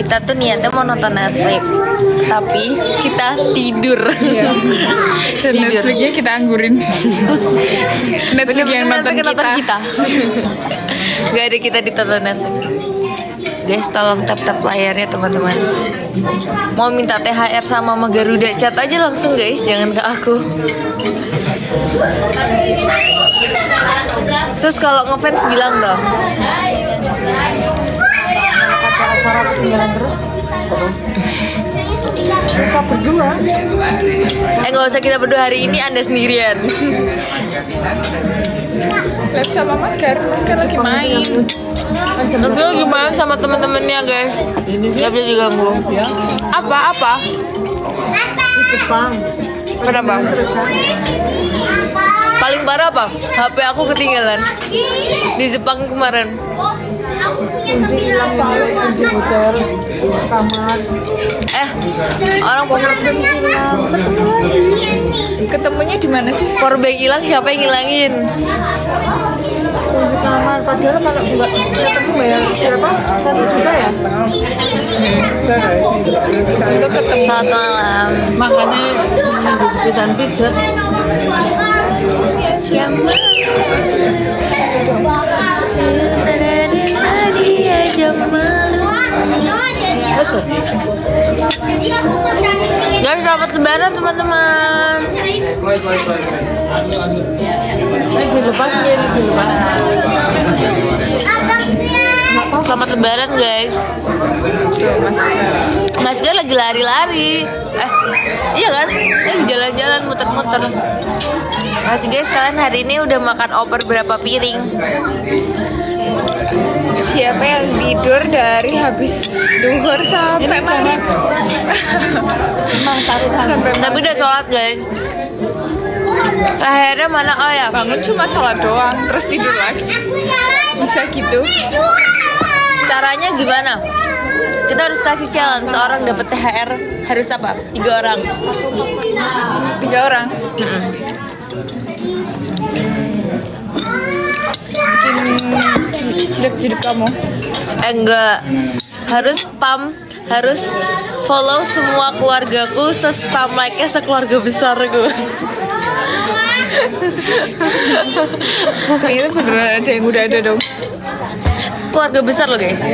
Kita tuh niatnya mau nonton Netflix, tapi kita tidur. Iya. Dan Netflixnya kita anggurin. Netflix yang nonton kita. Gak ada kita ditonton Netflix. Guys, tolong tap layarnya teman-teman. Mau minta THR sama Mama Garuda, chat aja langsung guys, jangan ke aku. Sus kalau ngefans bilang dong. Acara ketinggalan terus. Kita berdua. Gak usah kita berdua hari ini, Anda sendirian. Lihat sama Mas Gar lagi main. Nanti lagi main sama temen-temennya guys. Gak bisa diganggu. Apa? Di Jepang. Kenapa? Paling parah apa? HP aku ketinggalan di Jepang kemarin. Kunci hilang, kunci hotel, kamar. Orang Kunci hilang. Ketemu lagi. Ketemunya di mana sih? powerbank hilang, siapa yang ngilangin? Kunci kamar. Padahal kalau nggak ketemu bayar berapa? 1 juta ya? Untuk ketemu. Selamat malam. Makanya pisan pijat. Betul. Guys, selamat lebaran teman-teman. Di lepas. Selamat lebaran guys. Mas Gar lagi lari-lari. Iya kan? Lagi jalan-jalan muter-muter. Masih guys, kalian hari ini udah makan opor berapa piring? Siapa yang tidur dari habis duhur sampai maghrib? Tapi udah sholat guys. Akhirnya mana? Oh ya, Bangun cuma sholat doang, terus tidur lagi. Bisa gitu? caranya gimana? Kita harus kasih challenge, seorang dapat THR harus apa? 3 orang. 3 orang. Bikin jedek-jedek kamu. Enggak. Harus spam, harus follow semua keluargaku, se-spam like-nya sekeluarga besarku. Ternyata beneran ada yang udah ada dong. Keluarga besar loh guys.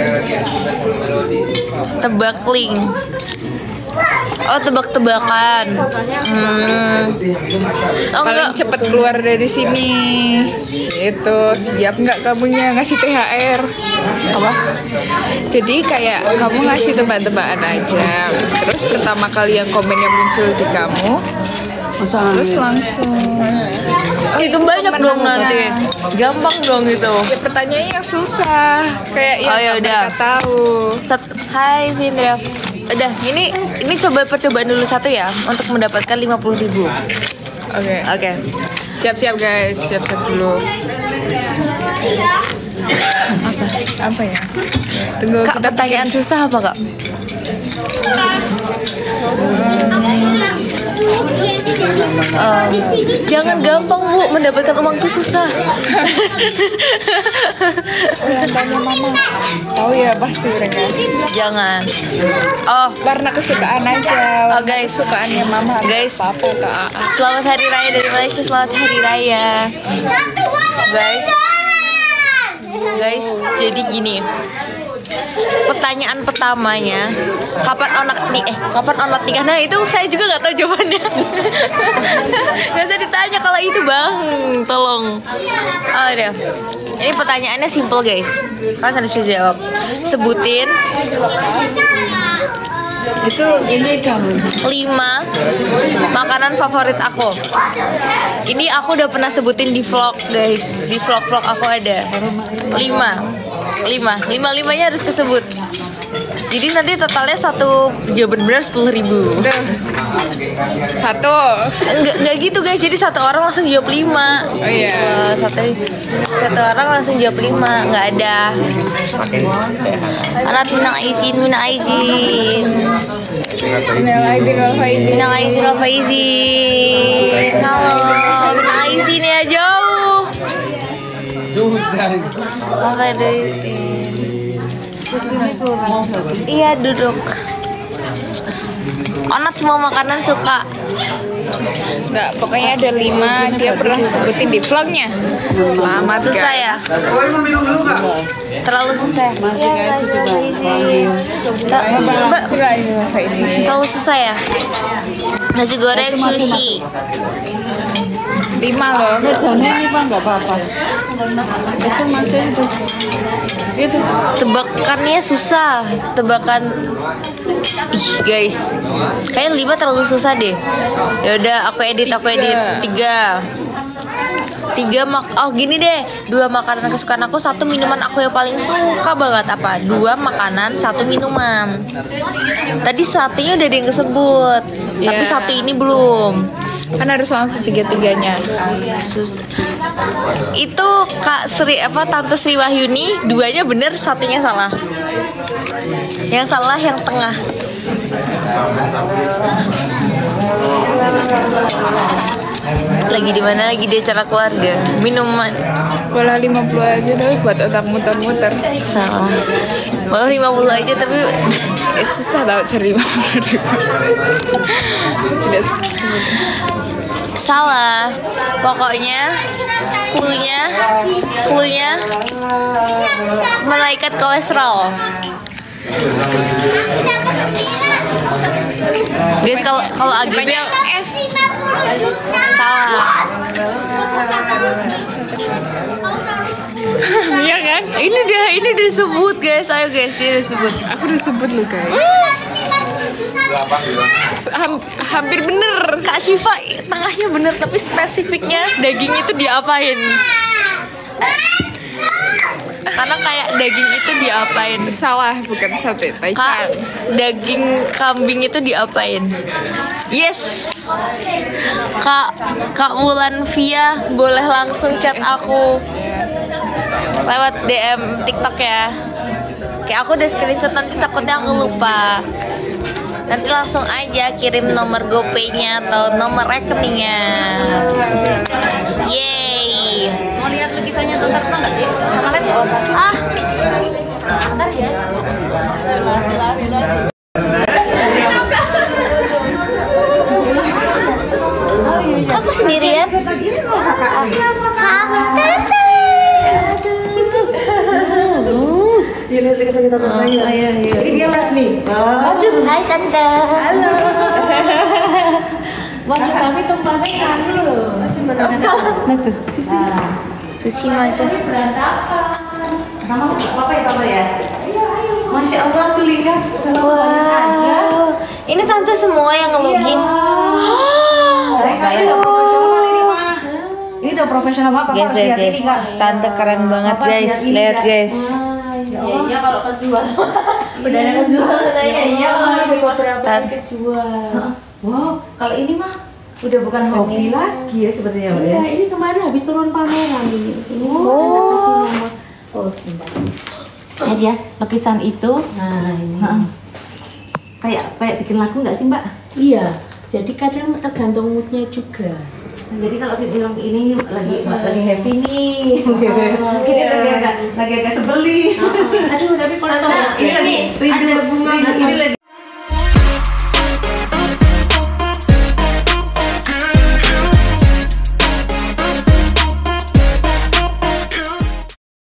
Tebak link. Oh, tebak-tebakan. Oh, Paling enggak. cepet keluar dari sini. Itu siap nggak kamunya ngasih THR? Apa? Jadi kayak kamu ngasih tebak-tebakan aja. Terus pertama kali yang komennya muncul di kamu, terus langsung. Oh, Itu banyak dong pemenangnya. nanti. Gampang dong itu. Ya, pertanyaannya yang susah. Kayak yang Oh, ya nggak udah. mereka tahu. Hai Vindra. Udah, ini coba percobaan dulu satu ya untuk mendapatkan 50.000. Oke. Oke. Siap-siap guys, siap-siap dulu. Apa ya? Tunggu Kak, kita pertanyaan susah apa kak? Jangan gampang bu, mendapatkan uang tuh susah. tanya mama. Tahu ya pasti mereka. Jangan. Oh Warna kesukaan aja. Oh, guys. Kesukaannya mama. Guys. Papa ke AA. selamat hari raya dari Malaysia, selamat hari raya. Guys, jadi gini. Pertanyaan pertamanya, kapan onat nikah? Nah itu saya juga nggak tahu jawabannya. Nggak usah ditanya kalau itu bang, tolong. Oh udah. Ini pertanyaannya simple guys. Kalian harus bisa jawab. Sebutin Itu ini kamu. 5 makanan favorit aku. Ini aku udah pernah sebutin di vlog guys. Di vlog aku ada 5-limanya harus kesebut. Jadi nanti totalnya satu jawaban benar 10.000. Tuh. Satu. Enggak gitu guys. Jadi satu orang langsung jawab 5. Oh iya. Satu orang langsung jawab 5. Nggak ada. Anak minang izin. Minal aidin wal faizin. Minang izin wal faizin. Halo. Minang izin ya jauh. Apa itu? Iya, duduk. Onat semua makanan suka. Enggak, pokoknya ada 5 dia pernah sebutin di vlognya. Selamat Susah guys. ya? Terlalu susah. Ya, Mbak, terlalu susah ya? Nasi goreng sushi. 5 loh. Ini Pak nggak apa-apa. Itu masih itu. Tebakannya susah. Tebakan. Ih guys, kayaknya 5 terlalu susah deh. Ya udah, aku edit. 3 oh gini deh, 2 makanan kesukaan aku, 1 minuman aku yang paling suka banget. Apa? 2 makanan, 1 minuman. Tadi satunya udah ada yang kesebut, tapi Iya. 1 ini belum. Kan harus langsung 3-3-nya. Itu Kak Sri Tante Sri Wahyuni 2-nya bener, 1-nya salah. Yang salah yang tengah. Lagi di mana lagi di acara keluarga. Minuman Bola 50 aja tapi buat otak muter-muter. salah. Malah 50 aja tapi Susah tau cari 50 ribu. Tidak salah. Pokoknya cluenya malaikat kolesterol. Guys, kalau AGB yang salah. Iya kan? Ini udah disebut guys. Ayo guys, dia udah disebut. Aku udah sebut lu guys. Hampir bener. Kak Syifa tengahnya bener tapi spesifiknya daging itu diapain? Karena kayak daging itu diapain? Salah, bukan sate Kak, Taichan. daging kambing itu diapain? Yes. Kak Wulan Via boleh langsung chat aku lewat DM TikTok ya. Kayak aku udah screenshot, nanti takutnya aku lupa. Nanti langsung aja kirim nomor GoPay-nya atau nomor rekeningnya. Yeay. Mau lihat lukisannya tuh ntar nggak? Sama lihat nggak? Ah, Ntar ya. aku sendirian. Tante. Iya lihat lukisan kita tuh. Iya. Ini dia lihat nih. Hai Tante. Wah, kami tempatnya kasih loh. Nah tuh. Sushi aja. Sama apa ya tante ya? Masya Allah tuh lihat. Aja. Wow. Ini tante semua yang ngelukis. Ini udah profesional ini mah. Ini udah profesional banget. Kakak Guys, harus lihat ini kak. Tante keren banget Papa guys. lihat ini, Lihat Kak. guys. Iya kalau kejual udah ada kejual katanya iya kalau ada beberapa Tan- kejual. Wow, kalau ini mah udah bukan hobi lagi ya sepertinya Mbak ya. Iya ini kemarin habis turun pameran ini. Ini kita kasih nama. Oh sebentar. Lihat ya lukisan itu. Nah ini. Kayak bikin lagu nggak sih Mbak? Iya. Jadi kadang tergantung moodnya juga. Jadi kalau bilang ini lagi happy nih, kita lagi agak sebeli. Aduh tapi kalau Ini lagi rindu, ada bunga ini lagi